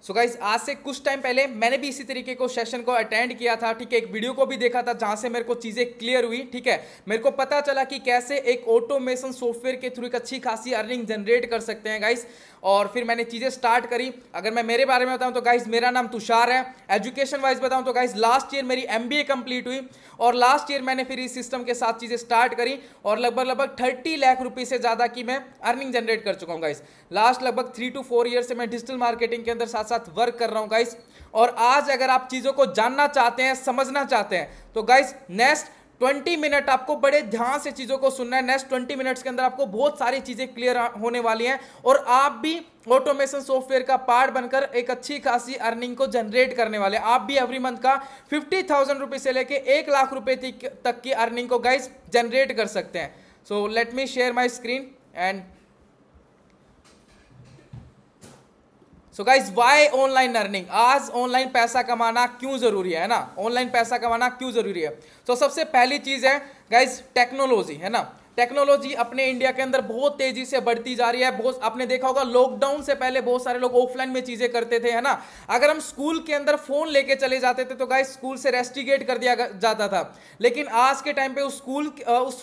So guys आज से कुछ टाइम पहले मैंने भी इसी तरीके को सेशन को अटेंड किया था, ठीक है। एक वीडियो को भी देखा था जहां से मेरे को चीजें क्लियर हुई, ठीक है। मेरे को पता चला कि कैसे एक ऑटोमेशन सॉफ्टवेयर के थ्रू एक अच्छी खासी अर्निंग जनरेट कर सकते हैं गाइज। और फिर मैंने चीजें स्टार्ट करी। अगर मैं मेरे बारे में बताऊं तो गाइज मेरा नाम तुषार है। एजुकेशन वाइज बताऊं तो गाइज लास्ट ईयर मेरी MBA कंप्लीट हुई और लास्ट ईयर मैंने फिर इस सिस्टम के साथ चीजें स्टार्ट करी और लगभग 30 लाख रुपए से ज्यादा की मैं अर्निंग जनरेट कर चुका हूं गाइज। लास्ट लगभग 3 to 4 ईयर से मैं डिजिटल मार्केटिंग के अंदर साथ साथ वर्क कर रहा हूं गाइज। और आज अगर आप चीजों को जानना चाहते हैं, समझना चाहते हैं, तो गाइज नेक्स्ट 20 मिनट आपको बड़े ध्यान से चीजों को सुनना है। नेक्स्ट 20 मिनट्स के अंदर आपको बहुत सारी चीजें क्लियर होने वाली हैं और आप भी ऑटोमेशन सॉफ्टवेयर का पार्ट बनकर एक अच्छी खासी अर्निंग को जनरेट करने वाले। आप भी एवरी मंथ का 50,000 रुपए से लेके 1 लाख रुपए तक की अर्निंग को गाइज जनरेट कर सकते हैं। So let me share my screen and so guys why online earning. आज ऑनलाइन पैसा कमाना क्यों जरूरी है ना, ऑनलाइन पैसा कमाना क्यों जरूरी है। तो सबसे पहली चीज है गाइज टेक्नोलॉजी, है ना। टेक्नोलॉजी अपने इंडिया के अंदर बहुत तेजी से बढ़ती जा रही है। बहुत आपने देखा होगा लॉकडाउन से पहले बहुत सारे लोग ऑफलाइन में चीजें करते थे, है ना। अगर हम स्कूल के अंदर फोन लेके चले जाते थे तो गाइस स्कूल से रेस्ट्रिकेट कर दिया जाता था, लेकिन आज के टाइम पे उस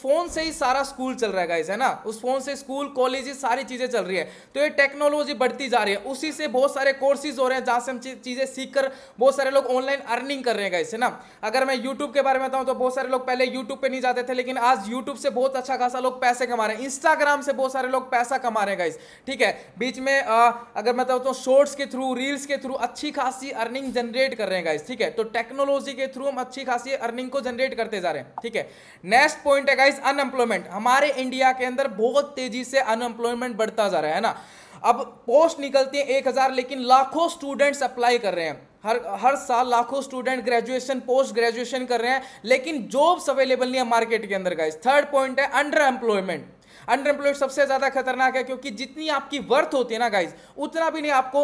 फोन से ही सारा स्कूल चल रहा है गाइस, है ना। उस फोन से स्कूल कॉलेजेस सारी चीजें चल रही है। तो ये टेक्नोलॉजी बढ़ती जा रही है, उसी से बहुत सारे कोर्सेज हो रहे हैं जहां से हम चीजें सीखकर बहुत सारे लोग ऑनलाइन अर्निंग कर रहे हैं गाइस, है ना। अगर मैं यूट्यूब के बारे में बताऊं तो बहुत सारे लोग पहले यूट्यूब पे नहीं जाते थे, लेकिन आज यूट्यूब से बहुत अच्छा खासा लोग पैसे कमा रहे हैं। इंस्टाग्राम से बहुत सारे लोग पैसा कमा रहे हैं गाइस, ठीक है। बीच में अगर मैं बताऊं तो शॉर्ट्स के थ्रू, रील्स के थ्रू अच्छी खासी अर्निंग जनरेट कर रहे हैं गाइस, ठीक है। तो टेक्नोलॉजी के थ्रू हम अच्छी खासी अर्निंग को जनरेट करते जा रहे हैं, ठीक है। नेक्स्ट पॉइंट है गाइस अनएम्प्लॉयमेंट। हमारे इंडिया के अंदर बहुत तेजी से अनएम्प्लॉयमेंट बढ़ता जा रहा है ना। अब पोस्ट निकलती है 1000, लेकिन लाखों स्टूडेंट्स अप्लाई कर रहे हैं। हर साल लाखों स्टूडेंट ग्रेजुएशन पोस्ट ग्रेजुएशन कर रहे हैं, लेकिन जॉब्स अवेलेबल नहीं है मार्केट के अंदर गाइस। थर्ड पॉइंट है अंडर एम्प्लॉयमेंट। अंडर एम्प्लॉयड सबसे ज्यादा खतरनाक है, क्योंकि जितनी आपकी वर्थ होती है ना गाइस, उतना भी नहीं आपको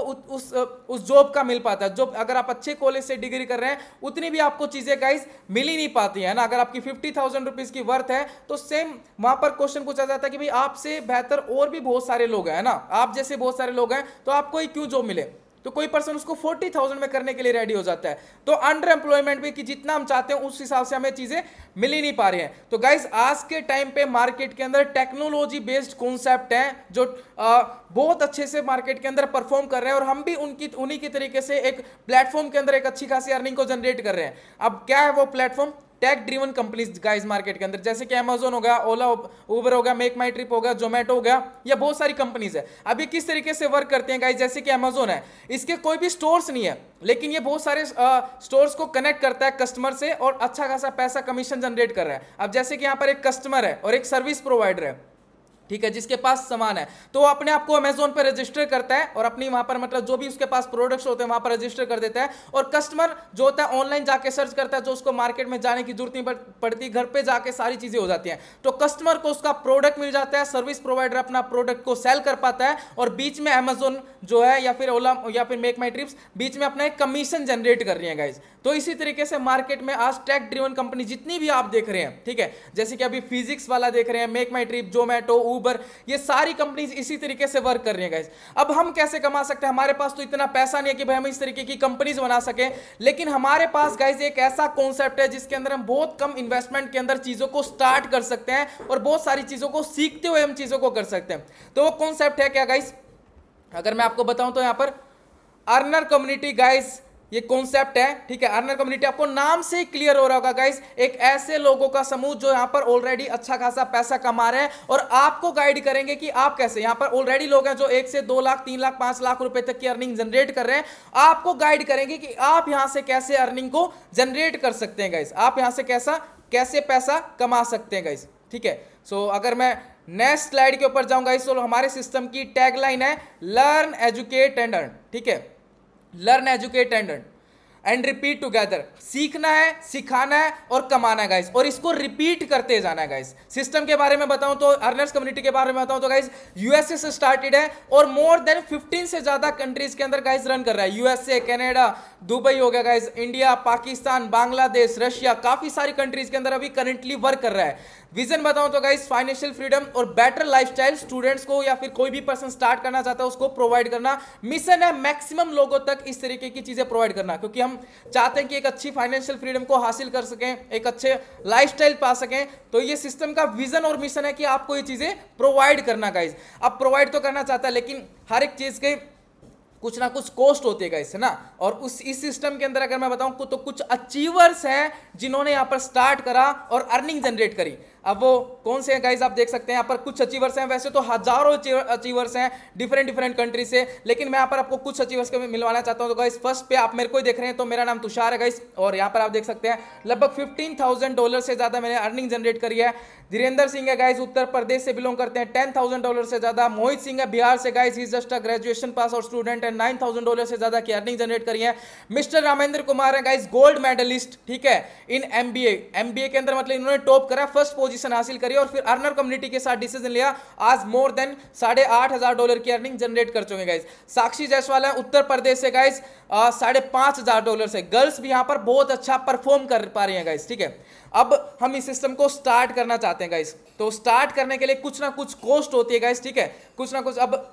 उस जॉब का मिल पाता। जॉब अगर आप अच्छे कॉलेज से डिग्री कर रहे हैं उतनी भी आपको चीजें गाइस मिल ही नहीं पाती है ना। अगर आपकी 50,000 रुपीज की वर्थ है तो सेम वहां पर क्वेश्चन पूछा जाता है कि भाई आपसे बेहतर और भी बहुत सारे लोग हैं ना, आप जैसे बहुत सारे लोग हैं, तो आपको ही क्यों जॉब मिले। तो कोई पर्सन उसको 40,000 में करने के लिए रेडी हो जाता है। तो अंडर एम्प्लॉयमेंट भी कि जितना हम चाहते हैं उस हिसाब से हमें चीजें मिल ही नहीं पा रही हैं। तो गाइस आज के टाइम पे मार्केट के अंदर टेक्नोलॉजी बेस्ड कॉन्सेप्ट है जो बहुत अच्छे से मार्केट के अंदर परफॉर्म कर रहे हैं और हम भी उन्हीं की तरीके से एक प्लेटफॉर्म के अंदर एक अच्छी खासी अर्निंग को जनरेट कर रहे हैं। अब क्या है वो platform? Tech driven companies guys market के अंदर, जैसे कि अमेजोन हो गया, ओला उबर हो गया, मेक माई ट्रिप हो गया, जोमेटो हो गया, या बहुत सारी कंपनीज है। अभी किस तरीके से वर्क करते हैं गाइस, जैसे कि अमेजोन है, इसके कोई भी स्टोर्स नहीं है, लेकिन ये बहुत सारे स्टोर्स को कनेक्ट करता है कस्टमर से और अच्छा खासा पैसा कमीशन जनरेट कर रहा है। अब जैसे कि यहाँ पर एक कस्टमर है और एक सर्विस प्रोवाइडर है, ठीक है, जिसके पास सामान है, तो वो अपने आप को अमेजोन पर रजिस्टर करता है और अपनी वहां पर मतलब जो भी उसके पास प्रोडक्ट्स होते हैं वहां पर रजिस्टर कर देता है। और कस्टमर जो होता है ऑनलाइन जाके सर्च करता है, जो उसको मार्केट में जाने की जरूरत नहीं पड़ती, घर पे जाके सारी चीजें हो जाती हैं। तो कस्टमर को उसका प्रोडक्ट मिल जाता है, सर्विस प्रोवाइडर अपना प्रोडक्ट को सेल कर पाता है और बीच में अमेजोन जो है या फिर ओला या फिर मेक माई ट्रिप्स बीच में अपना एक कमीशन जनरेट कर रही है गाइज। तो इसी तरीके से मार्केट में आज टेक ड्रिवन कंपनी जितनी भी आप देख रहे हैं, ठीक है, जैसे कि अभी फिजिक्स वाला देख रहे हैं, मेक माई ट्रिप, जोमेटो, उबर, ये सारी कंपनीज इसी तरीके से वर्क कर रही है गाइस। अब हम कैसे कमा सकते हैं? हमारे पास तो इतना पैसा नहीं है कि भाई हम इस तरीके की कंपनीज बना सके, लेकिन हमारे पास गाइस एक ऐसा कॉन्सेप्ट है जिसके अंदर हम बहुत कम इन्वेस्टमेंट के अंदर चीजों को स्टार्ट कर सकते हैं और बहुत सारी चीजों को सीखते हुए हम चीजों को कर सकते हैं। तो वो कॉन्सेप्ट है क्या गाइस? अगर मैं आपको बताऊं तो यहां पर अर्नर कम्युनिटी गाइस ये कॉन्सेप्ट है, ठीक है। अर्नर कम्युनिटी आपको नाम से ही क्लियर हो रहा होगा गाइस, एक ऐसे लोगों का समूह जो यहां पर ऑलरेडी अच्छा खासा पैसा कमा रहे हैं और आपको गाइड करेंगे कि आप कैसे। यहां पर ऑलरेडी लोग हैं जो 1 से 2 लाख, 3 लाख, 5 लाख रुपए तक की अर्निंग जनरेट कर रहे हैं। आपको गाइड करेंगे कि आप यहां से कैसे अर्निंग को जनरेट कर सकते हैं गाइस, आप यहां से कैसे पैसा कमा सकते हैं गाइस, ठीक है। सो अगर मैं नेक्स्ट स्लाइड के ऊपर जाऊंगा इस, तो हमारे सिस्टम की टैगलाइन है लर्न, एजुकेट एंड अर्न, ठीक है। Learn, educate and earn and repeat together. सीखना है, सिखाना है और कमाना है गाइस, और इसको रिपीट करते जाना है गाइस। सिस्टम के बारे में बताऊं तो, अर्नर्स कम्युनिटी के बारे में बताऊं तो गाइस यूएसए से स्टार्टेड है और मोर देन 15 से ज्यादा कंट्रीज के अंदर गाइस रन कर रहा है। यूएसए, कनाडा, दुबई हो गया guys, India, Pakistan, Bangladesh, Russia, काफी सारी कंट्रीज के अंदर अभी करंटली वर्क कर रहा है। विजन बताऊं तो गाइस फाइनेंशियल फ्रीडम और बेटर लाइफस्टाइल स्टूडेंट्स को या फिर कोई भी पर्सन स्टार्ट करना चाहता है उसको प्रोवाइड करना। मिशन है मैक्सिमम लोगों तक इस तरीके की चीजें प्रोवाइड करना, क्योंकि हम चाहते हैं कि एक अच्छी फाइनेंशियल फ्रीडम को हासिल कर सकें, एक अच्छे लाइफस्टाइल पा सकें। तो ये सिस्टम का विजन और मिशन है कि आपको ये चीजें प्रोवाइड करना गाइस। अब प्रोवाइड तो करना चाहता है, लेकिन हर एक चीज के कुछ ना कुछ कॉस्ट होती है गाइस, है ना। और इस सिस्टम के अंदर अगर मैं बताऊं तो कुछ अचीवर्स हैं जिन्होंने यहां पर स्टार्ट करा और अर्निंग जनरेट करी। अब वो कौन से हैं गाइस, आप देख सकते हैं यहाँ पर कुछ अचीवर्स हैं। वैसे तो हजारों अचीवर्स हैं डिफरेंट कंट्री से, लेकिन मैं यहाँ पर आपको कुछ अचीवर्स को मिलवाना चाहता हूँ। तो गाइस फर्स्ट पे आप मेरे को ही देख रहे हैं, तो मेरा नाम तुषार है गाइस, और यहाँ पर आप देख सकते हैं लगभग $15,000 से ज्यादा मैंने अर्निंग जनरेट करी है। धीरेन्द्र सिंह है गाइस, उत्तर प्रदेश से बिलोंग करते हैं, $10,000 से ज्यादा। मोहित सिंह है बिहार से guys, he just a graduation pass out student है, $9,000 से ज्यादा की अर्निंग जनरेट करी है। मिस्टर रामेंद्र कुमार है गाइस, गोल्ड मेडलिस्ट, ठीक है, इन एमबीए के अंदर, मतलब इन्होंने टॉप करा, फर्स्ट पोजीशन हासिल करी और फिर अर्नर कम्युनिटी के साथ डिसीजन लिया। आज मोर देन $8,500 की अर्निंग जनरेट कर चुके गाइस। साक्षी जायसवाल है उत्तर प्रदेश से गाइस, $5,500 से। गर्ल्स भी यहां पर बहुत अच्छा परफॉर्म कर पा रही हैं गाइस, ठीक है। अब हम इस सिस्टम को स्टार्ट करना चाहते हैं गाइस, तो स्टार्ट करने के लिए कुछ ना कुछ कॉस्ट होती है गाइस, ठीक है, कुछ ना कुछ। अब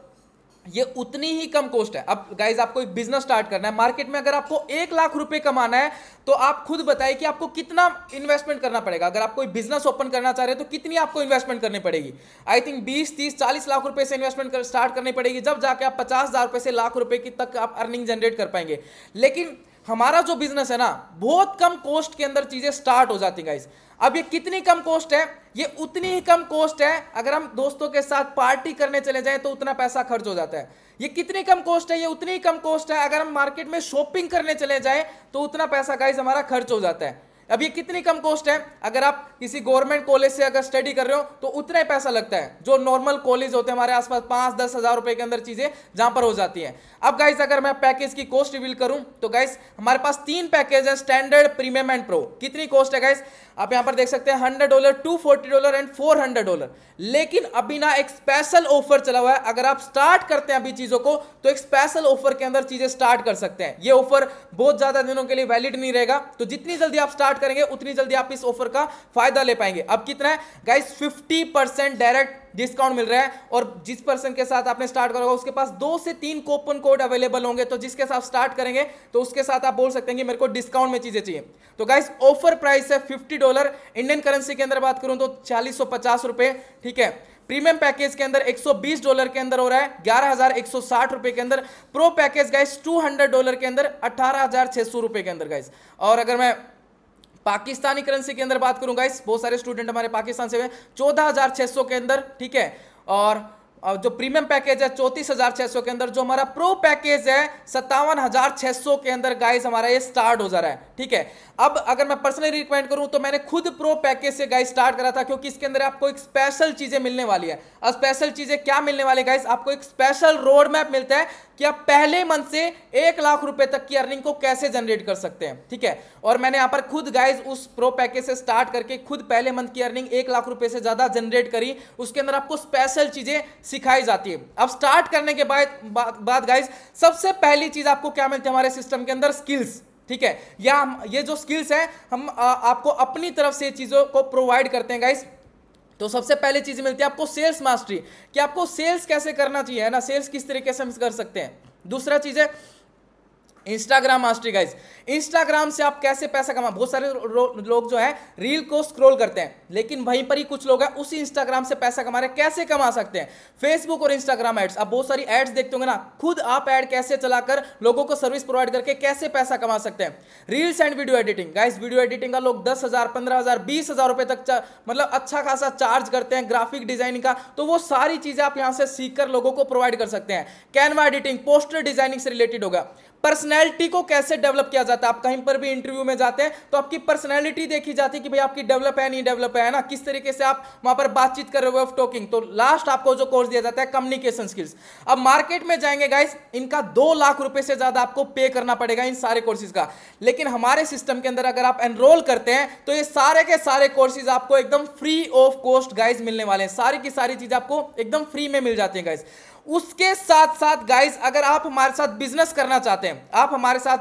ये उतनी ही कम कॉस्ट है। अब गाइज आपको एक बिजनेस स्टार्ट करना है मार्केट में, अगर आपको 1 लाख रुपए कमाना है तो आप खुद बताइए कि आपको कितना इन्वेस्टमेंट करना पड़ेगा। अगर आप कोई बिजनेस ओपन करना चाह रहे हैं तो कितनी आपको इन्वेस्टमेंट करनी पड़ेगी। आई थिंक 20, 30, 40 लाख रुपए से इन्वेस्टमेंट स्टार्ट करनी पड़ेगी, जब जाके आप 50,000 रुपए से लाख रुपए की तक आप अर्निंग जनरेट कर पाएंगे। लेकिन हमारा जो बिजनेस है ना, बहुत कम कॉस्ट के अंदर चीजें स्टार्ट हो जाती है गाइस। अब ये कितनी कम कॉस्ट है, ये उतनी ही कम कॉस्ट है अगर हम दोस्तों के साथ पार्टी करने चले जाएं तो उतना पैसा खर्च हो जाता है। ये कितनी कम कॉस्ट है, ये उतनी ही कम कॉस्ट है अगर हम मार्केट में शॉपिंग करने चले जाएं तो उतना पैसा गाइस हमारा खर्च हो जाता है। अब ये कितनी कम कॉस्ट है, अगर आप किसी गवर्नमेंट कॉलेज से अगर स्टडी कर रहे हो तो उतना ही पैसा लगता है जो नॉर्मल कॉलेज होते हैं हमारे आसपास, 5-10 हजार रुपए के अंदर चीजें जहां पर हो जाती हैं। अब गाइस अगर मैं पैकेज की कॉस्ट रिवील करूं तो गाइस हमारे पास 3 पैकेज है, स्टैंडर्ड, प्रीमियम एंड प्रो। कितनी कॉस्ट है गाइस, आप यहां पर देख सकते हैं $100, $240 एंड $400। लेकिन अभी ना एक स्पेशल ऑफर चला हुआ है, अगर आप स्टार्ट करते हैं अभी चीजों को तो एक स्पेशल ऑफर के अंदर चीजें स्टार्ट कर सकते हैं। ये ऑफर बहुत ज्यादा दिनों के लिए वैलिड नहीं रहेगा, तो जितनी जल्दी आप स्टार्ट करेंगे उतनी जल्दी आप इस ऑफर का फायदा ले पाएंगे। अब कितना है गाइस, 50% डायरेक्ट डिस्काउंट मिल रहा है, और जिस पर्सन के साथ आपने स्टार्ट करोगे उसके पास 2 से 3 कूपन कोड अवेलेबल होंगे, तो जिसके साथ स्टार्ट करेंगे तो उसके साथ आप बोल सकते हैं कि मेरे को डिस्काउंट में चीजें चाहिए। तो गाइस ऑफर प्राइस है $50, इंडियन करेंसी के अंदर बात करूं तो 4,150 रुपए, ठीक है। प्रीमियम पैकेज के अंदर $120 के अंदर हो रहा है 11,160 रुपए के अंदर। प्रो पैकेज गाइस $200 के अंदर 18,600 रुपए के अंदर गाइस। और अगर मैं पाकिस्तानी करेंसी के अंदर बात करूं गाइस, बहुत सारे स्टूडेंट हमारे पाकिस्तान से हुए, 14,600 के अंदर, ठीक है। और जो प्रीमियम पैकेज है 34,600 के अंदर, जो हमारा प्रो पैकेज है 57,600 के अंदर गाइस हमारा ये स्टार्ट हो जा रहा है, ठीक है। अब अगर मैं पर्सनली रिकमेंड करूं तो मैंने खुद प्रो पैकेज से गाइस स्टार्ट करा था, क्योंकि इसके अंदर आपको एक स्पेशल चीजें मिलने वाली है। अब स्पेशल चीजें क्या मिलने वाली गाइस, आपको एक स्पेशल रोड मैप मिलता है कि आप पहले मंथ से 1 लाख रुपए तक की अर्निंग को कैसे जनरेट कर सकते हैं, ठीक है। और मैंने यहां पर खुद गाइस उस प्रो पैकेज से स्टार्ट करके खुद पहले मंथ की अर्निंग 1 लाख रुपए से ज्यादा जनरेट करी। उसके अंदर आपको स्पेशल चीजें सिखाई जाती है। अब स्टार्ट करने के बाद गाइस सबसे पहली चीज आपको क्या मिलती है हमारे सिस्टम के अंदर, स्किल्स, ठीक है। या ये जो स्किल्स है हम आपको अपनी तरफ से चीजों को प्रोवाइड करते हैं गाइस। तो सबसे पहले चीज मिलती है आपको सेल्स मास्टरी, कि आपको सेल्स कैसे करना चाहिए, है ना, सेल्स किस तरीके से हम कर सकते हैं। दूसरा चीज है इंस्टाग्राम मास्टरी गाइस, इंस्टाग्राम से आप कैसे पैसा कमा। बहुत सारे लोग जो है रील को स्क्रॉल करते हैं, लेकिन वहीं पर ही कुछ लोग हैं उसी इंस्टाग्राम से पैसा कमा रहे हैं, कैसे कमा सकते हैं। फेसबुक और इंस्टाग्राम एड्स, आप बहुत सारी एड्स देखते होंगे ना, खुद आप एड कैसे चलाकर लोगों को सर्विस प्रोवाइड करके कैसे पैसा कमा सकते हैं। Reels and video editing guys, video editing का लोग 10,000, 15,000, 20,000 रुपए तक मतलब अच्छा खासा चार्ज करते हैं, ग्राफिक डिजाइनिंग का। तो वो सारी चीजें आप यहां से सीखकर लोगों को प्रोवाइड कर सकते हैं। कैनवा एडिटिंग, पोस्टर डिजाइनिंग से रिलेटेड होगा। पर्सनैलिटी को कैसे डेवलप किया जाता है, आप कहीं पर भी इंटरव्यू में जाते हैं तो आपकी पर्सनैलिटी देखी जाती है कि भाई आपकी डेवलप है नहीं डेवलप है ना, किस तरीके से आप वहां पर बातचीत कर रहे हो, ऑफ टॉकिंग। तो लास्ट आपको जो कोर्स दिया जाता है कम्युनिकेशन स्किल्स। अब मार्केट में जाएंगे गाइस, इनका 2 लाख रुपए से ज्यादा आपको पे करना पड़ेगा इन सारे कोर्सेज का। लेकिन हमारे सिस्टम के अंदर अगर आप एनरोल करते हैं तो ये सारे के सारे कोर्सेज आपको एकदम फ्री ऑफ कॉस्ट गाइस मिलने वाले हैं। सारी की सारी चीज आपको एकदम फ्री में मिल जाती है गाइस। उसके साथ साथ गाइज अगर आप हमारे साथ बिजनेस करना चाहते हैं, आप हमारे साथ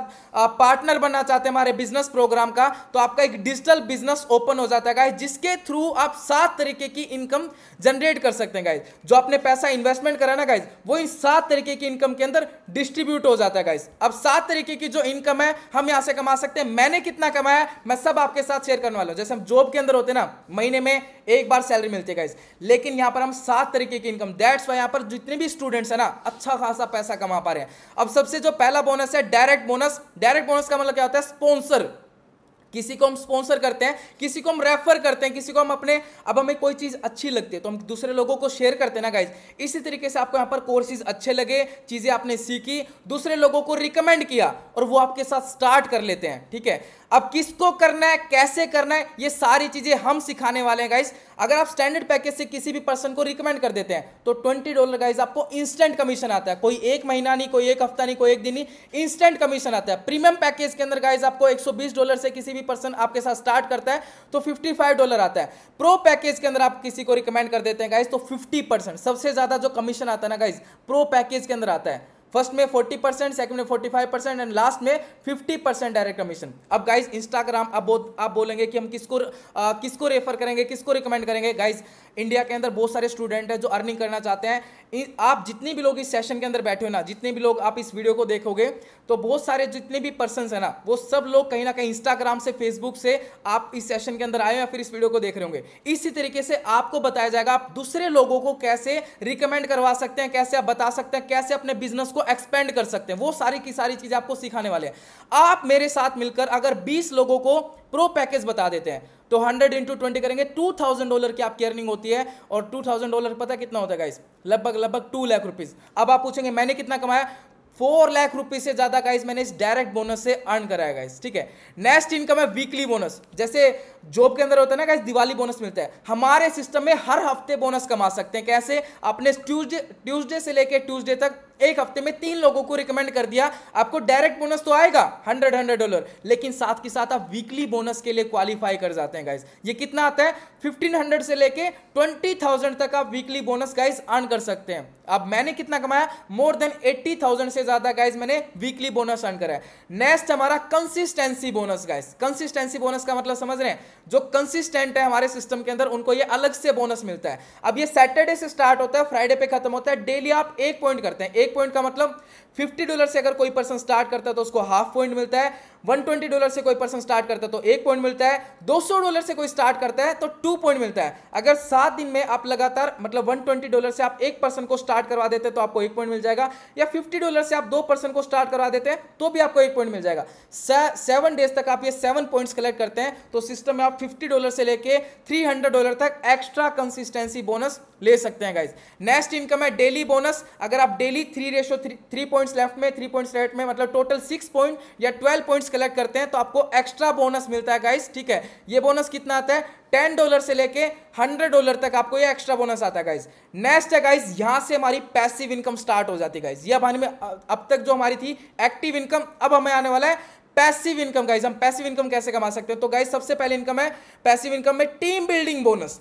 पार्टनर बनना चाहते हैं हमारे बिजनेस प्रोग्राम का, तो आपका एक डिजिटल बिजनेस ओपन हो जाता है गाइज, जिसके थ्रू आप 7 तरीके की इनकम जनरेट कर सकते हैं गाइज। जो आपने पैसा इन्वेस्टमेंट करा ना गाइज, वो इन 7 तरीके की इनकम के अंदर डिस्ट्रीब्यूट हो जाता है गाइज। अब 7 तरीके की जो इनकम है हम यहां से कमा सकते हैं। मैंने कितना कमाया मैं सब आपके साथ शेयर करने वाला हूं। जैसे हम जॉब के अंदर होते हैं ना, महीने में एक बार सैलरी मिलती है गाइज, लेकिन यहां पर हम 7 तरीके की इनकम, दैट्स वाई यहां पर जितने भी स्टूडेंट्स है ना अच्छा खासा पैसा कमा पा रहे हैं। अब सबसे जो पहला बोनस है डायरेक्ट बोनस। डायरेक्ट बोनस का मतलब क्या होता है? स्पॉन्सर। किसी को हम स्पॉन्सर करते हैं, किसी को हम रेफर करते हैं, किसी को हम अपने, अब हमें कोई चीज अच्छी लगती है तो हम दूसरे लोगों को शेयर करते हैं ना गाइज। इसी तरीके से आपको यहाँ पर कोर्सेज अच्छे लगे, चीजें आपने सीखी, दूसरे लोगों को रिकमेंड किया और वो आपके साथ स्टार्ट कर लेते हैं। ठीक है, अब किसको करना है, कैसे करना है, ये सारी चीजें हम सिखाने वाले हैं गाइज। अगर आप स्टैंडर्ड पैकेज से किसी भी पर्सन को रिकमेंड कर देते हैं तो $20 गाइज आपको इंस्टेंट कमीशन आता है। कोई एक महीना नहीं, कोई एक हफ्ता नहीं, कोई एक दिन नहीं, इंस्टेंट कमीशन आता है। प्रीमियम पैकेज के अंदर गाइज आपको $120 से किसी भी पर्सन आपके साथ स्टार्ट करता है तो $55 आता है। प्रो पैकेज के अंदर आप किसी को रिकमेंड कर देते हैं गाइज तो 50%, सबसे ज्यादा जो कमीशन आता है ना गाइज प्रो पैकेज के अंदर आता है। फर्स्ट में 40%, सेकंड में 45% एंड लास्ट में 50% डायरेक्ट कमीशन। अब गाइज इंस्टाग्राम, आप बोलेंगे कि हम किसको रेफर करेंगे, किसको रिकमेंड करेंगे। गाइज इंडिया के अंदर बहुत सारे स्टूडेंट हैं जो अर्निंग करना चाहते हैं। आप जितने भी लोग इस सेशन के अंदर बैठे हो ना, जितने भी लोग आप इस वीडियो को देखोगे तो बहुत सारे जितने भी पर्सन है ना, वो सब लोग कहीं ना कहीं इंस्टाग्राम से, फेसबुक से आप इस सेशन के अंदर आए या फिर इस वीडियो को देख रहे होंगे। इसी तरीके से आपको बताया जाएगा आप दूसरे लोगों को कैसे रिकमेंड करवा सकते हैं, कैसे आप बता सकते हैं, कैसे अपने बिजनेस को एक्सपेंड कर सकते हैं। वो सारी की सारी चीजें आपको सिखाने वाले हैं। आप मेरे साथ मिलकर अगर 20 लोगों को प्रो पैकेज बता देते हैं तो 100 × 20 करेंगे, $2000 की आपकी अर्निंग होती है। और $2000 पता कितना होता है गाइस? लगभग 2 लाख रुपीज। अब आप पूछेंगे मैंने कितना कमाया? 4 लाख रुपीज से ज्यादा गाइस मैंने इस डायरेक्ट बोनस से अर्न कराया गाइस। ठीक है, नेक्स्ट इनकम है वीकली बोनस। जैसे जॉब के अंदर होता है ना गाइस दिवाली बोनस मिलता है, हमारे सिस्टम में हर हफ्ते बोनस कमा सकते हैं। कैसे? अपने ट्यूसडे से लेके ट्यूसडे तक एक हफ्ते में 3 लोगों को रिकमेंड कर दिया, आपको डायरेक्ट बोनस तो आएगा $100, लेकिन साथ के साथ आप वीकली बोनस के लिए क्वालिफाई कर जाते हैं गाइस। ये कितना आता है? 1500 से लेके 20,000 तक आप वीकली बोनस गाइस अर्न कर सकते हैं। अब मैंने कितना कमाया? मोर देन 80,000 से ज्यादा गाइस मैंने वीकली बोनस अर्न करा है। नेक्स्ट हमारा consistency bonus guys. Consistency bonus का मतलब समझ रहे हैं? जो कंसिस्टेंट है हमारे सिस्टम के अंदर उनको ये अलग से बोनस मिलता है। अब ये सैटरडे से स्टार्ट होता है, फ्राइडे पे खत्म होता है। डेली आप 1 पॉइंट करते हैं। 1 पॉइंट का मतलब $50 से अगर कोई पर्सन स्टार्ट करता है तो उसको हाफ पॉइंट मिलता है। $120 से कोई पर्सन स्टार्ट करता है तो 1 पॉइंट मिलता है। $200 से कोई स्टार्ट करता है तो 2 पॉइंट मिलता है। अगर 7 दिन में आप लगातार मतलब $120 से आप एक पर्सन को स्टार्ट करवा देते हैं तो आपको 1 पॉइंट मिल जाएगा, या $50 से आप 2 पर्सन को स्टार्ट करवा देते हैं तो भी आपको 1 पॉइंट मिल जाएगा। 7 डेज तक आप ये 7 पॉइंट्स कलेक्ट करते हैं तो सिस्टम में आप $50 से लेके $300 तक एक्स्ट्रा कंसिस्टेंसी बोनस ले सकते हैं गाइस। नेक्स्ट इनकम है डेली बोनस। अगर आप डेली 3 पॉइंट्स लेफ्ट में, 3 पॉइंट्स राइट में, मतलब टोटल 6 पॉइंट या 12 पॉइंट्स कलेक्ट करते हैं तो आपको एक्स्ट्रा बोनस मिलता है गाइस। ठीक है, ये बोनस कितना आता है? $10 से लेके $100 तक आपको ये एक्स्ट्रा बोनस आता है गाइस। नेक्स्ट है गाइस, यहां से हमारी पैसिव इनकम स्टार्ट हो जाती है गाइस। ये अब तक जो हमारी थी एक्टिव इनकम, अब हमें आने वाला है पैसिव इनकम गाइस। हम पैसिव इनकम कैसे कमा सकते हैं? तो गाइस सबसे पहले इनकम है पैसिव इनकम में टीम बिल्डिंग बोनस।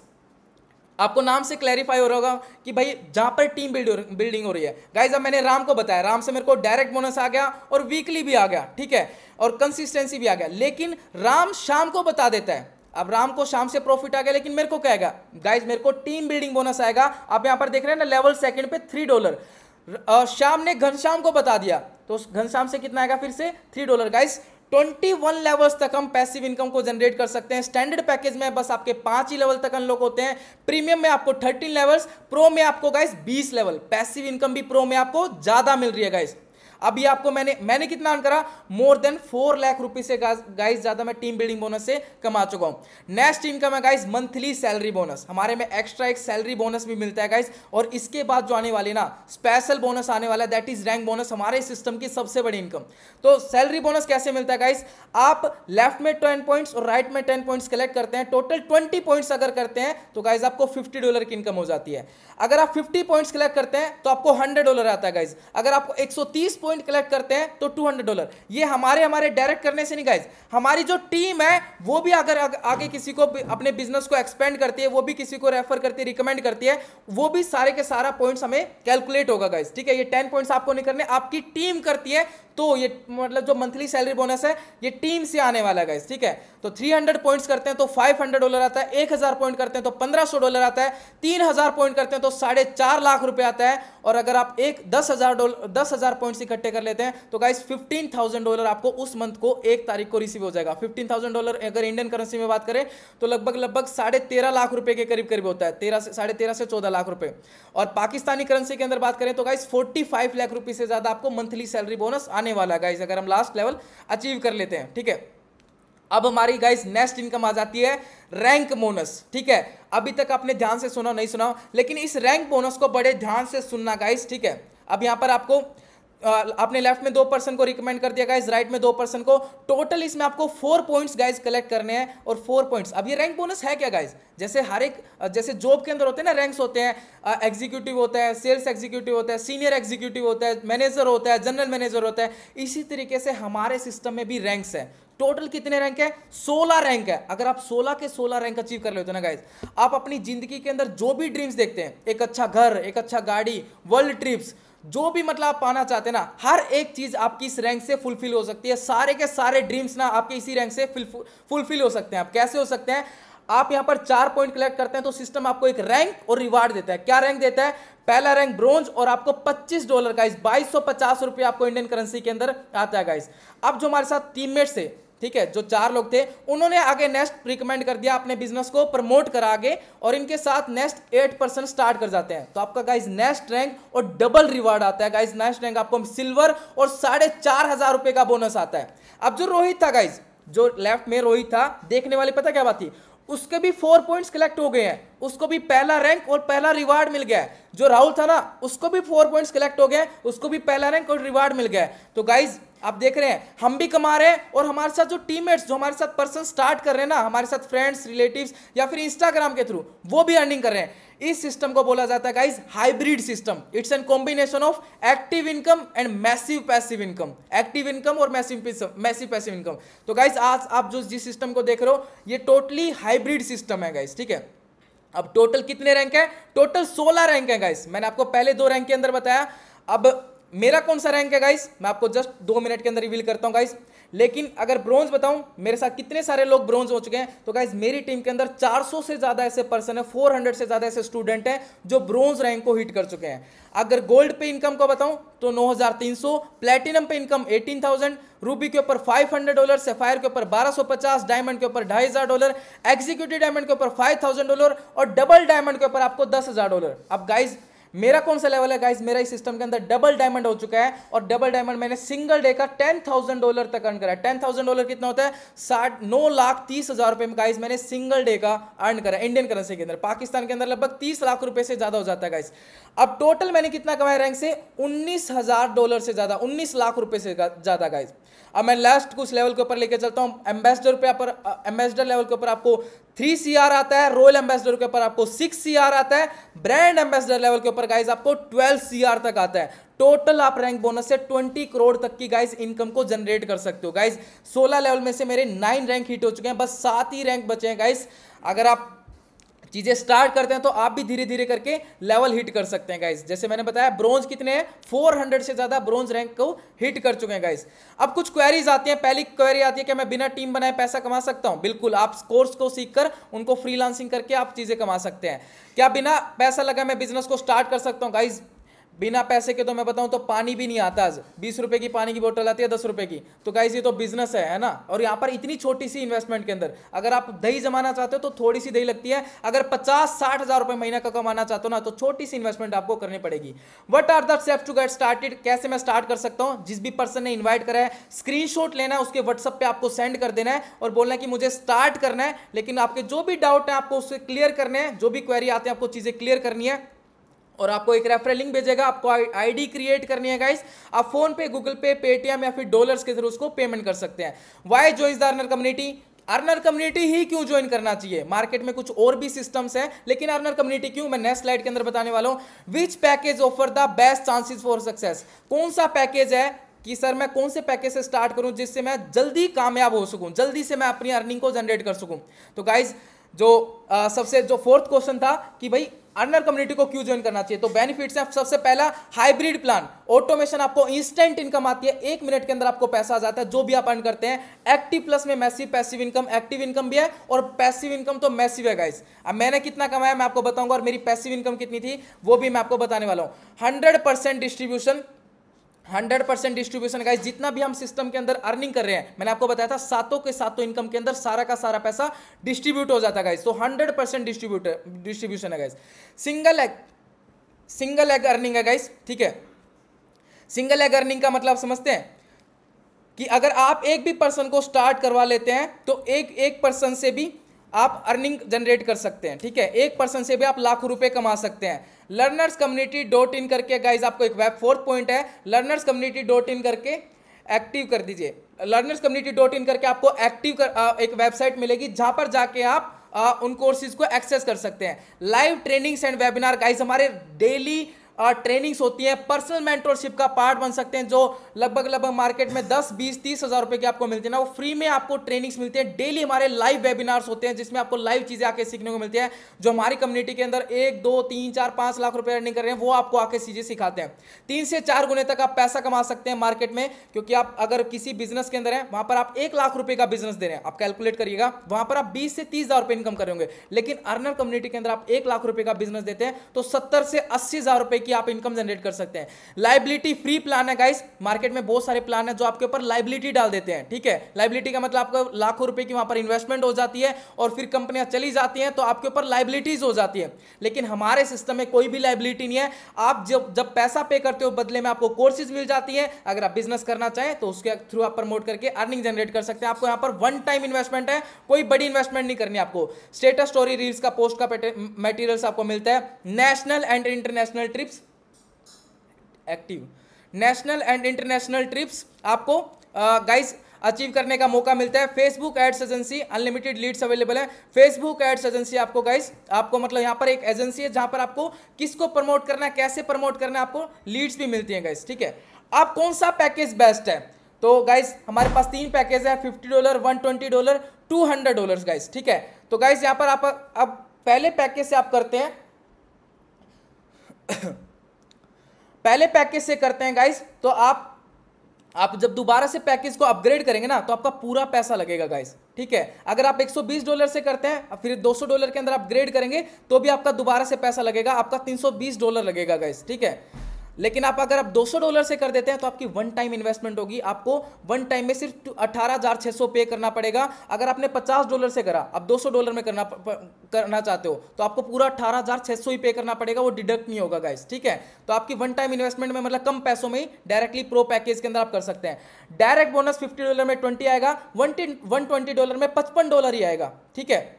आपको नाम से क्लैरिफाई हो रहा होगा कि भाई जहां पर टीम बिल्डिंग हो रही है गाइस। अब मैंने राम को बताया, राम से मेरे को डायरेक्ट बोनस आ गया और वीकली भी आ गया, ठीक है, और कंसिस्टेंसी भी आ गया। लेकिन राम शाम को बता देता है, अब राम को शाम से प्रॉफिट आ गया, लेकिन मेरे को क्या आएगा गाइस? मेरे को टीम बिल्डिंग बोनस आएगा। आप यहां पर देख रहे हैं ना, लेवल सेकंड पे $3। शाम ने घनश्याम को बता दिया तो घनश्याम से कितना आएगा? फिर से $3 गाइस। 21 लेवल्स तक हम पैसिव इनकम को जनरेट कर सकते हैं। स्टैंडर्ड पैकेज में बस आपके 5 ही लेवल तक अनलॉक होते हैं। प्रीमियम में आपको 13 लेवल्स, प्रो में आपको गाइस 20 लेवल। पैसिव इनकम भी प्रो में आपको ज्यादा मिल रही है गाइस। अभी आपको मैंने कितना अर्न करा? मोर देन 4 लाख रुपए से गाइस ज्यादा मैं टीम बिल्डिंग बोनस से कमा चुका हूं। नेक्स्ट इनकम है गाइस मंथली सैलरी बोनस। हमारे में एक्स्ट्रा एक सैलरी बोनस भी मिलता है गाइस। और इसके बाद जो आने वाली ना स्पेशल बोनस आने वाला है, दैट इज रैंक बोनस, हमारे सिस्टम की सबसे बड़ी इनकम। तो सैलरी बोनस कैसे मिलता है गाइस? आप लेफ्ट में 10 पॉइंट्स और राइट में 10 पॉइंट्स कलेक्ट करते हैं, टोटल 20 पॉइंट्स अगर करते हैं तो गाइस आपको $50 की इनकम हो जाती है। अगर आप 50 पॉइंट्स कलेक्ट करते हैं तो आपको $100 आता है गाइस। अगर आपको 130 पॉइंट कलेक्ट करते हैं तो $200। ये हमारे डायरेक्ट करने से नहीं गाइज, हमारी जो टीम है वो भी अगर आगे किसी को अपने बिजनेस को एक्सपेंड करती है, वो भी किसी को रेफर करती है, रिकमेंड करती है, वो भी सारे के सारा पॉइंट्स हमें कैलकुलेट होगा गाइज, ठीक है। ये 10 पॉइंट्स आपको नहीं करने, आपकी टीम करती है, तो ये मतलब जो मंथली सैलरी बोनस है ये टीम से आने वाला है गाइस, ठीक है। तो 300 पॉइंट्स करते हैं तो $500 आता है, 1000 पॉइंट करते हैं तो $1500 आता है, 3000 पॉइंट करते हैं तो 4.5 लाख रुपए आता है, और अगर आप 10,000 पॉइंट्स इकट्ठे कर लेते हैं तो गाइस $15,000 आपको उस मंथ को 1 तारीख को रिसीव हो जाएगा। $15,000 अगर इंडियन करेंसी में बात करें तो लगभग 13.5 लाख रुपए के करीब होता है, 13.5 से 14 लाख रुपए। और पाकिस्तानी करेंसी के अंदर बात करें तो गाइस 45 लाख रुपए से ज्यादा आपको मंथली सैलरी बोनस आने वाला है गाइस, अगर हम लास्ट लेवल अचीव कर लेते हैं, ठीक है। अब हमारी गाइस नेक्स्ट इनकम आ जाती है रैंक बोनस, ठीक है। अभी तक आपने ध्यान से सुना नहीं सुना, लेकिन इस रैंक बोनस को बड़े ध्यान से सुनना गाइस, ठीक है। अब यहां पर आपको आपने लेफ्ट में 2 पर्सन को रिकमेंड कर दिया गाइस, राइट में 2 पर्सन को, टोटल इसमें आपको 4 पॉइंट्स गाइस कलेक्ट करने हैं, और 4 पॉइंट्स। अब ये रैंक बोनस है क्या गाइस, जैसे हर एक जैसे जॉब के अंदर होते हैं ना रैंक्स होते हैं, एग्जीक्यूटिव होता है, सेल्स एग्जीक्यूटिव होता है, सीनियर एग्जीक्यूटिव होता है, मैनेजर होता है, जनरल मैनेजर होता है, इसी तरीके से हमारे सिस्टम में भी रैंक्स है। टोटल कितने रैंक है? 16 रैंक है। अगर आप 16 के 16 रैंक अचीव कर लेते हो ना गाइस, आप अपनी जिंदगी के अंदर जो भी ड्रीम्स देखते हैं, एक अच्छा घर, एक अच्छा गाड़ी, वर्ल्ड ट्रिप्स, जो भी मतलब आप पाना चाहते हैं ना, हर एक चीज आपकी इस रैंक से फुलफिल हो सकती है। सारे के सारे ड्रीम्स ना आपके इसी रैंक से फुलफिल हो सकते हैं। आप कैसे हो सकते हैं? आप यहां पर 4 पॉइंट कलेक्ट करते हैं तो सिस्टम आपको एक रैंक और रिवार्ड देता है। क्या रैंक देता है? पहला रैंक ब्रोंज, और आपको $25 गाइस, 2250 रुपए आपको इंडियन करेंसी के अंदर आता है गाइस। अब जो हमारे साथ टीममेट्स थे, ठीक है, जो 4 लोग थे, उन्होंने आगे नेक्स्ट रिकमेंड कर दिया, अपने बिजनेस को प्रमोट करा आगे, और इनके साथ नेक्स्ट 8% स्टार्ट कर जाते हैं, तो आपका गाइस नेक्स्ट रैंक और डबल रिवार्ड आता है गाइस। नेक्स्ट रैंक आपको सिल्वर और 4500 रुपए का बोनस आता है। अब जो रोहित था गाइस, जो लेफ्ट में रोहित था, देखने वाली पता क्या बात थी, उसके भी 4 पॉइंट्स कलेक्ट हो गए हैं, उसको भी पहला रैंक और पहला रिवार्ड मिल गया है। जो राहुल था ना, उसको भी 4 पॉइंट्स कलेक्ट हो गए, उसको भी पहला रैंक और रिवार्ड मिल गया है। तो गाइज आप देख रहे हैं, हम भी कमा रहे हैं, और हमारे साथ जो टीममेट्स, जो हमारे साथ पर्सन स्टार्ट कर रहे हैं ना, हमारे साथ फ्रेंड्स, रिलेटिव्स या फिर इंस्टाग्राम के थ्रू, वो भी अर्निंग कर रहे हैं। इस सिस्टम को बोला जाता है guys hybrid system. It's an combination of active income and massive passive income. Active income और मैसिव पैसिव इनकम। तो गाइज आज आप जो जिस सिस्टम को देख रहे हो, ये टोटली हाइब्रिड सिस्टम है गाइज, ठीक है। अब टोटल कितने रैंक है? टोटल 16 रैंक है गाइस। मैंने आपको पहले 2 रैंक के अंदर बताया। अब मेरा कौन सा रैंक है गाइस, मैं आपको जस्ट 2 मिनट के अंदर रिवील करता हूं गाइस। लेकिन अगर ब्रोंज बताऊं, मेरे साथ कितने सारे लोग ब्रोंज हो चुके हैं, तो गाइस मेरी टीम के अंदर 400 से ज्यादा ऐसे पर्सन है, 400 से ज्यादा ऐसे स्टूडेंट हैं जो ब्रोंज रैंक को हिट कर चुके हैं। अगर गोल्ड पे इनकम को बताऊं तो 9300, प्लेटिनम पे इनकम 18000, रूबी के ऊपर $500, सफायर के ऊपर 1250, डायमंड के ऊपर $2500, एग्जीक्यूटिव डायमंड के ऊपर $5000, और डबल डायमंड के ऊपर आपको $10,000। अब गाइज मेरा कौन सा लेवल है गाइस, मेरा इस सिस्टम के अंदर डबल डायमंड हो चुका है, और डबल डायमंड मैंने सिंगल डे का $10,000 तक अर्न करा है। $10,000 कितना होता है? 9,30,000 रुपए में गाइस मैंने सिंगल डे का अर्न करा इंडियन करेंसी के अंदर। पाकिस्तान के अंदर लगभग 30 लाख रुपए से ज्यादा हो जाता है गाइस। अब टोटल मैंने कितना कमाया रैंक से? $19,000 से ज्यादा, 19 लाख रुपए से ज्यादा गाइस। अब मैं लास्ट कुछ लेवल के ऊपर लेके चलता हूं। एम्बेसडर लेवल के ऊपर आपको 3 CR आता है, रॉयल एम्बेसडर के ऊपर आपको 6 CR आता है, ब्रांड एम्बेसडर लेवल के ऊपर गाइस आपको 12 CR तक आता है। टोटल आप रैंक बोनस से 20 करोड़ तक की गाइस इनकम को जनरेट कर सकते हो गाइस। 16 लेवल में से मेरे 9 रैंक हिट हो चुके हैं, बस 7 ही रैंक बचे हैं गाइस। अगर आप चीजें स्टार्ट करते हैं तो आप भी धीरे धीरे करके लेवल हिट कर सकते हैं गाइस। जैसे मैंने बताया, ब्रोंज कितने हैं? 400 से ज्यादा ब्रोंज रैंक को हिट कर चुके हैं गाइस। अब कुछ क्वेरीज आती हैं। पहली क्वेरी आती है कि मैं बिना टीम बनाए पैसा कमा सकता हूं? बिल्कुल, आप कोर्स को सीखकर उनको फ्रीलांसिंग करके आप चीजें कमा सकते हैं। क्या बिना पैसा लगा मैं बिजनेस को स्टार्ट कर सकता हूं? गाइस बिना पैसे के तो मैं बताऊं तो पानी भी नहीं आता। आज 20 रुपए की पानी की बोतल आती है, 10 रुपए की। तो गाइस ये तो बिजनेस है ना। और यहाँ पर इतनी छोटी सी इन्वेस्टमेंट के अंदर अगर आप दही जमाना चाहते हो तो थोड़ी सी दही लगती है। अगर 50-60 हजार रुपए महीना का कमाना चाहते हो ना, तो छोटी सी इन्वेस्टमेंट आपको करनी पड़ेगी। What are the steps to get started? कैसे मैं स्टार्ट कर सकता हूं? जिस भी पर्सन ने इन्वाइट करा है, स्क्रीनशॉट लेना है, उसके व्हाट्सएप पे आपको सेंड कर देना है और बोलना है कि मुझे स्टार्ट करना है। लेकिन आपके जो भी डाउट है आपको उससे क्लियर करने हैं, जो भी क्वेरी आते हैं आपको चीजें क्लियर करनी है। और आपको एक रेफरल लिंक भेजेगा, आपको आईडी क्रिएट करनी है गाइस। आप फोन पे, गूगल पे, पेटीएम या फिर डॉलर्स के थ्रू उसको पेमेंट कर सकते हैं। Why join the earner community? Earner community ही क्यों ज्वाइन करना चाहिए? मार्केट में कुछ और भी सिस्टम्स हैं, लेकिन अर्नर कम्युनिटी क्यों, मैं नेक्स्ट स्लाइड के अंदर बताने वाला हूं। Which package offer the best chances for success? कौन सा पैकेज है कि सर मैं कौन से पैकेज से स्टार्ट करूं जिससे मैं जल्दी कामयाब हो सकूं, जल्दी से मैं अपनी अर्निंग को जनरेट कर सकूं? तो गाइज जो सबसे जो फोर्थ क्वेश्चन था कि भाई अर्नर कम्युनिटी को क्यों ज्वाइन करना चाहिए, तो बेनिफिट्स हैं। सबसे पहला हाइब्रिड प्लान, ऑटोमेशन, आपको इंस्टेंट इनकम आती है, 1 मिनट के अंदर आपको पैसा आ जाता है जो भी आप अर्न करते हैं। एक्टिव प्लस में massive passive income, active income भी है और पैसिव इनकम तो मैसिव है गाइस। अब मैंने कितना कमाया मैं आपको बताऊंगा और मेरी पैसिव इनकम कितनी थी वो भी मैं आपको बताने वाला हूं। 100% डिस्ट्रीब्यूशन, 100% डिस्ट्रीब्यूशन गाइस। जितना भी हम सिस्टम के अंदर अर्निंग कर रहे हैं, मैंने आपको बताया था सातों के सातों इनकम के अंदर सारा का सारा पैसा डिस्ट्रीब्यूट हो जाता है गाइस। तो 100% डिस्ट्रीब्यूशन है गाइस। सिंगल एग अर्निंग है गाइस, ठीक है। सिंगल एग अर्निंग का मतलब समझते हैं कि अगर आप एक भी पर्सन को स्टार्ट करवा लेते हैं तो एक पर्सन से भी आप अर्निंग जनरेट कर सकते हैं, ठीक है। एक पर्सन से भी आप लाखों रुपए कमा सकते हैं। लर्नर्स कम्युनिटी डॉट इन करके गाइज आपको एक वेब, फोर्थ पॉइंट है, लर्नर्स कम्युनिटी डॉट इन करके एक्टिव कर दीजिए। लर्नर्स कम्युनिटी डॉट इन करके आपको एक्टिव एक वेबसाइट मिलेगी जहां पर जाके आप उन कोर्सेज को एक्सेस कर सकते हैं। Live trainings and webinar guys, हमारे डेली ट्रेनिंग्स होती है, पर्सनल मेंटरशिप का पार्ट बन सकते हैं, जो लगभग मार्केट में 10, 20, 30 हज़ार रुपए की आपको मिलती है ना, वो फ्री में आपको ट्रेनिंग्स मिलती है। डेली हमारे लाइव वेबिनार्स होते हैं जिसमें आपको लाइव चीजें आके सीखने को मिलती है। जो हमारी कम्युनिटी के अंदर 1, 2, 3, 4, 5 लाख रुपए अर्निंग कर रहे हैं वो आपको आके चीजें सिखाते हैं। 3 से 4 गुने तक आप पैसा कमा सकते हैं मार्केट में, क्योंकि आप अगर किसी बिजनेस के अंदर है वहां पर आप 1 लाख रुपए का बिजनेस दे रहे हैं, आप कैलकुलेट करिएगा, वहां पर आप 20 से 30 हज़ार रुपए इनकम करेंगे। लेकिन अर्नर कम्युनिटी के अंदर आप 1 लाख रुपए का बिजनेस देते हैं तो 70 से 80 हज़ार रुपए की आप इनकम जनरेट कर सकते हैं। लाइबिलिटी फ्री प्लान है गाइस। मार्केट में बहुत सारे प्लान है जो आपके ऊपर लाइबिलिटी डाल देते हैं, ठीक है। लाइबिलिटी का मतलब आपको लाखों रुपए की वहां पर इन्वेस्टमेंट हो जाती है और फिर कंपनियां चली जाती हैं तो आपके ऊपर लाइबिलिटीज हो जाती है। लेकिन हमारे सिस्टम में कोई भी लाइबिलिटी नहीं है। आप जब पैसा पे करते हो बदले में आपको कोर्सेज मिल जाती है। अगर आप बिजनेस करना चाहें तो उसके थ्रू आप प्रमोट करके अर्निंग जनरेट कर सकते हैं। आपको यहां पर वन टाइम इन्वेस्टमेंट है, कोई बड़ी इन्वेस्टमेंट नहीं करनी आपको। स्टेटस स्टोरी रील्स का पोस्ट का मटेरियल्स आपको मिलता है। National and international trips active, national and international trips आपको गाइस अचीव करने का मौका मिलता है। Facebook ads agency, unlimited leads available है। फेसबुक एड्स एजेंसी आपको गाइस, आपको मतलब यहां पर एक एजेंसी है जहां पर आपको किसको प्रमोट करना है, कैसे प्रमोट करना है, आपको लीड्स भी मिलती हैं गाइस, ठीक है। अब कौन सा पैकेज बेस्ट है, तो गाइस हमारे पास 3 पैकेज है, $50, $120, $200 गाइस, ठीक है। तो गाइस यहां पर आप अब पहले पैकेज से आप करते हैं पहले पैकेज से करते हैं गाइस, तो आप जब दोबारा से पैकेज को अपग्रेड करेंगे ना तो आपका पूरा पैसा लगेगा गाइस, ठीक है। अगर आप $120 से करते हैं फिर $200 के अंदर अपग्रेड करेंगे तो भी आपका दोबारा से पैसा लगेगा, आपका $320 लगेगा गाइस, ठीक है। लेकिन अगर आप $200 से कर देते हैं तो आपकी वन टाइम इन्वेस्टमेंट होगी, आपको वन टाइम में सिर्फ 18,600 पे करना पड़ेगा। अगर आपने $50 से करा, अब $200 में करना चाहते हो तो आपको पूरा 18,600 ही पे करना पड़ेगा, वो डिडक्ट नहीं होगा गाइस, ठीक है। तो आपकी वन टाइम इन्वेस्टमेंट में मतलब कम पैसों में ही डायरेक्टली प्रो पैकेज के अंदर आप कर सकते हैं। डायरेक्ट बोनस $50 में 20 आएगा, $120 में $55 ही आएगा, ठीक है।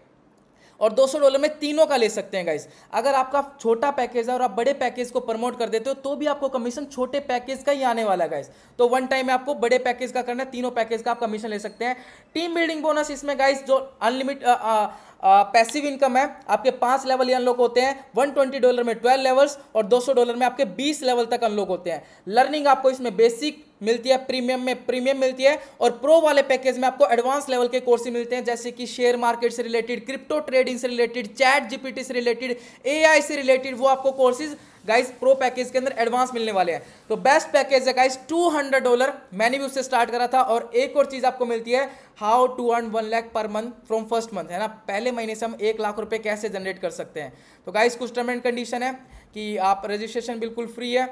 और $200 में तीनों का ले सकते हैं गाइस। अगर आपका छोटा पैकेज है और आप बड़े पैकेज को प्रमोट कर देते हो तो भी आपको कमीशन छोटे पैकेज का ही आने वाला है गाइस। तो वन टाइम में आपको बड़े पैकेज का करना है, तीनों पैकेज का आप कमीशन ले सकते हैं। टीम बिल्डिंग बोनस इसमें गाइस जो अनलिमिटेड पैसिव इनकम है, आपके 5 लेवल ही अनलॉक होते हैं। $120 में 12 लेवल्स और $200 में आपके 20 लेवल तक अनलॉक होते हैं। लर्निंग आपको इसमें बेसिक मिलती है, प्रीमियम में प्रीमियम मिलती है और प्रो वाले पैकेज में आपको एडवांस लेवल के कोर्सेज मिलते हैं, जैसे कि शेयर मार्केट से रिलेटेड, क्रिप्टो ट्रेडिंग से रिलेटेड, चैट जीपीटी से रिलेटेड, एआई से रिलेटेड, वो आपको कोर्सेज गाइस प्रो पैकेज के अंदर एडवांस मिलने वाले हैं। तो बेस्ट पैकेज है गाइस $200, मैंने भी उससे स्टार्ट करा था। और एक और चीज आपको मिलती है, how to earn 1 lakh per month from first month, है ना। पहले महीने से हम 1 लाख रुपए कैसे जनरेट कर सकते हैं। तो गाइस कुछ टर्म एंड कंडीशन है कि आप रजिस्ट्रेशन बिल्कुल फ्री है,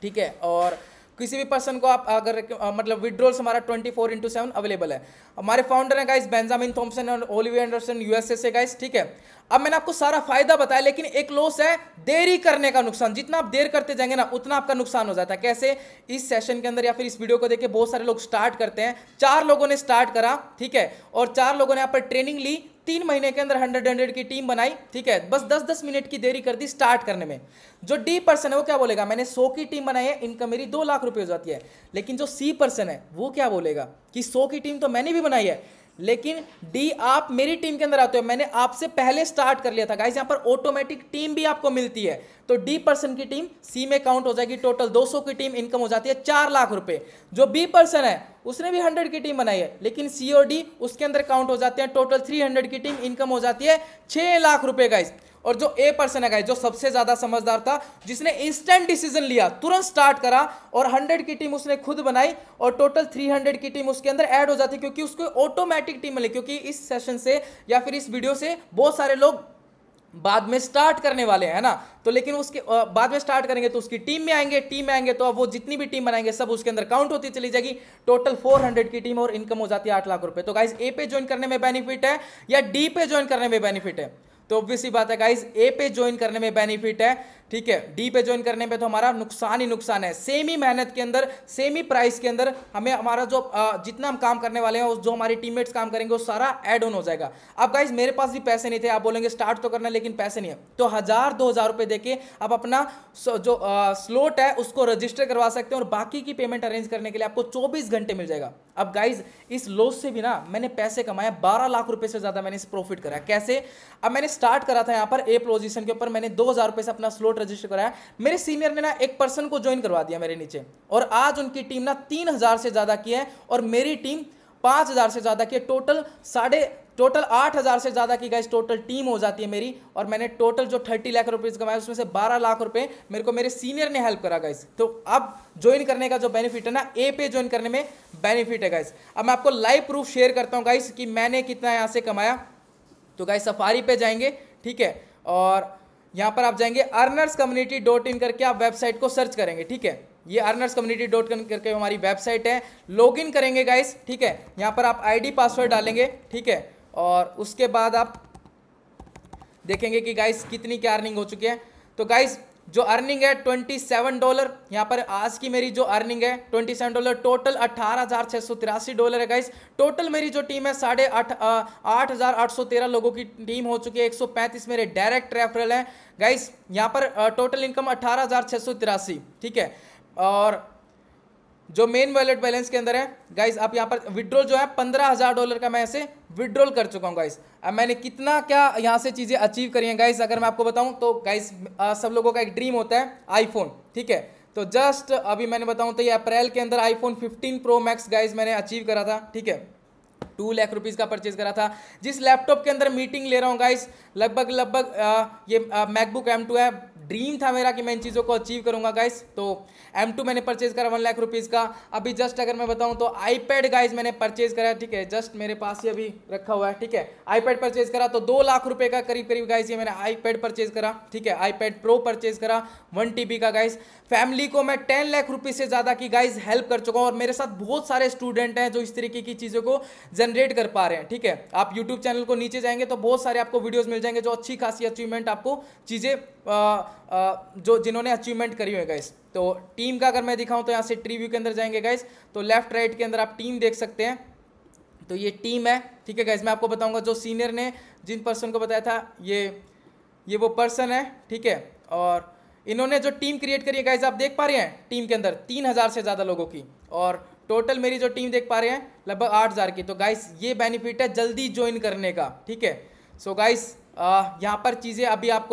ठीक है। और किसी भी पर्सन को आप अगर मतलब विड्रॉल्स हमारा 24/7 अवेलेबल है। हमारे फाउंडर हैं गाइस बेंजामिन थॉमसन और ओलिविया एंडरसन यूएसए से गाइस, ठीक है। अब मैंने आपको सारा फायदा बताया, लेकिन एक लॉस है, देरी करने का नुकसान। जितना आप देर करते जाएंगे ना उतना आपका नुकसान हो जाता है। कैसे? इस सेशन के अंदर या फिर इस वीडियो को देख के बहुत सारे लोग स्टार्ट करते हैं। 4 लोगों ने स्टार्ट करा, ठीक है, और 4 लोगों ने यहाँ पर ट्रेनिंग ली, 3 महीने के अंदर 100 की टीम बनाई, ठीक है। बस 10-10 मिनट की देरी कर दी स्टार्ट करने में। जो डी पर्सन है वो क्या बोलेगा, मैंने 100 की टीम बनाई है, इनकम मेरी 2 लाख रुपए हो जाती है। लेकिन जो सी पर्सन है वो क्या बोलेगा कि 100 की टीम तो मैंने भी बनाई है, लेकिन डी आप मेरी टीम के अंदर आते हो, मैंने आपसे पहले स्टार्ट कर लिया था गाइस, यहाँ पर ऑटोमेटिक टीम भी आपको मिलती है। तो डी पर्सन की टीम सी में काउंट हो जाएगी, टोटल 200 की टीम इनकम हो जाती है 4 लाख रुपए। जो बी पर्सन है उसने भी 100 की टीम बनाई है, लेकिन सी और डी उसके अंदर काउंट हो जाते हैं, टोटल 300 की टीम इनकम हो जाती है 6 लाख रुपए गाइस। और जो ए पर्सन है गाइस, जो सबसे ज्यादा समझदार था, जिसने इंस्टेंट डिसीजन लिया, तुरंत स्टार्ट करा और 100 की टीम उसने खुद बनाई और टोटल 300 की टीम उसके अंदर ऐड हो जाती, क्योंकि उसको ऑटोमेटिक टीम मिली। क्योंकि इस सेशन से या फिर इस वीडियो से बहुत सारे लोग बाद में स्टार्ट करने वाले हैं ना, तो लेकिन उसके बाद में स्टार्ट करेंगे तो उसकी टीम में आएंगे तो अब वो जितनी भी टीम बनाएंगे सब उसके अंदर काउंट होती चली जाएगी। टोटल 400 की टीम और इनकम हो जाती है 8 लाख रुपए। तो गाइस ए पे ज्वाइन करने में बेनिफिट है या डी पे ज्वाइन करने में बेनिफिट है? तो ऑब्वियस सी बात है गाइस, ए पे ज्वाइन करने में बेनिफिट है, ठीक है। डी पे ज्वाइन करने पे तो हमारा नुकसान ही नुकसान है। सेम ही मेहनत के अंदर, सेम ही प्राइस के अंदर हमें हमारा जो जितना हम काम करने वाले हैं, जो हमारे टीममेट्स काम करेंगे वो सारा ऐड ऑन हो जाएगा। अब गाइस मेरे पास भी पैसे नहीं थे, आप बोलेंगे स्टार्ट तो करना लेकिन पैसे नहीं है, तो 1000-2000 रुपए देके आप अपना जो स्लॉट है उसको रजिस्टर करवा सकते हैं और बाकी की पेमेंट अरेंज करने के लिए आपको 24 घंटे मिल जाएगा। अब गाइज इस लॉस से भी ना मैंने पैसे कमाए, 12 लाख रुपए से ज्यादा मैंने इस प्रॉफिट करा। कैसे? अब मैंने स्टार्ट करा था यहाँ पर ए पोजीशन के ऊपर, मैंने 2000 रुपए से अपना स्लॉट रजिस्टर कराया। मेरे सीनियर ने ना एक पर्सन को ज्वाइन करवा दिया मेरे नीचे, और आज उनकी टीम ना 3000 से ज्यादा की है और मेरी टीम 5000 से ज्यादा की है। टोटल 8000 से ज्यादा की गाइस टोटल टीम हो जाती है मेरी, और मैंने टोटल जो 30 लाख रुपए कमाए उसमें से 12 लाख रुपए मेरे को मेरे सीनियर ने हेल्प करा गाइस। तो अब ज्वाइन करने का जो बेनिफिट है ना, ए पे ज्वाइन करने में बेनिफिट है गाइस। अब मैं आपको लाइव प्रूफ शेयर करता हूं गाइस कि मैंने कितना यहां से कमाया। तो गाइस सफारी पे जाएंगे, ठीक है, और यहां पर आप जाएंगे earnerscommunity.in करके आप वेबसाइट को सर्च करेंगे, ठीक है। ये earnerscommunity.in करके हमारी वेबसाइट है, लॉगिन करेंगे गाइस, ठीक है। यहां पर आप आईडी पासवर्ड डालेंगे, ठीक है, और उसके बाद आप देखेंगे कि गाइस कितनी क्या अर्निंग हो चुकी है। तो गाइस जो अर्निंग है $27, यहाँ पर आज की मेरी जो अर्निंग है $27, टोटल $18,683 है गाइस। टोटल मेरी जो टीम है 8,813 लोगों की टीम हो चुकी है, 135 मेरे डायरेक्ट रेफरल है गाइस। यहाँ पर टोटल इनकम 18,683, ठीक है। और जो मेन वॉलेट बैलेंस के अंदर है गाइस, आप यहाँ पर विड्रॉल जो है $15,000 का मैं ऐसे विड्रॉल कर चुका हूँ गाइस। अब मैंने कितना क्या यहाँ से चीज़ें अचीव करी हैं गाइस, अगर मैं आपको बताऊँ तो गाइस सब लोगों का एक ड्रीम होता है आईफोन, ठीक है। तो जस्ट अभी मैंने बताऊँ तो ये अप्रैल के अंदर आईफोन 15 प्रो मैक्स गाइस मैंने अचीव करा था, ठीक है। 2 लाख रुपीज का परचेज करा था। जिस लैपटॉप के अंदर मीटिंग ले रहा हूँ गाइस, लगभग ये मैकबुक M2 है। ड्रीम था मेरा कि मैं इन चीज़ों को अचीव करूंगा गाइस। तो M2 मैंने परचेज करा 1 लाख रुपीज़ का। अभी जस्ट अगर मैं बताऊं तो आईपैड गाइस मैंने परचेज करा, ठीक है, जस्ट मेरे पास ही अभी रखा हुआ है, ठीक है। आईपैड परचेज करा तो 2 लाख रुपए का करीब गाइस ये मैंने आईपैड परचेज करा, ठीक है। आईपैड प्रो परचेज करा 1 TB का गाइस। फैमिली को मैं 10 लाख रुपये से ज़्यादा की गाइस हेल्प कर चुका हूँ, और मेरे साथ बहुत सारे स्टूडेंट हैं जो इस तरीके की चीज़ों को जनरेट कर पा रहे हैं, ठीक है। आप यूट्यूब चैनल को नीचे जाएंगे तो बहुत सारे आपको वीडियोस मिल जाएंगे जो अच्छी खासी अचीवमेंट आपको चीज़ें जो जिन्होंने अचीवमेंट करी हुई है गाइस। तो टीम का अगर मैं दिखाऊं तो यहाँ से ट्री व्यू के अंदर जाएंगे गाइस, तो लेफ्ट राइट के अंदर आप टीम देख सकते हैं। तो ये टीम है, ठीक है गाइस। मैं आपको बताऊंगा जो सीनियर ने जिन पर्सन को बताया था ये वो पर्सन है, ठीक है। और इन्होंने जो टीम क्रिएट करी है गाइस, आप देख पा रहे हैं टीम के अंदर 3000 से ज़्यादा लोगों की, और टोटल मेरी जो टीम देख पा रहे हैं लगभग 8000 की। तो गाइस ये बेनिफिट है जल्दी ज्वाइन करने का, ठीक है। सो गाइस यहाँ पर चीज़ें अभी आपको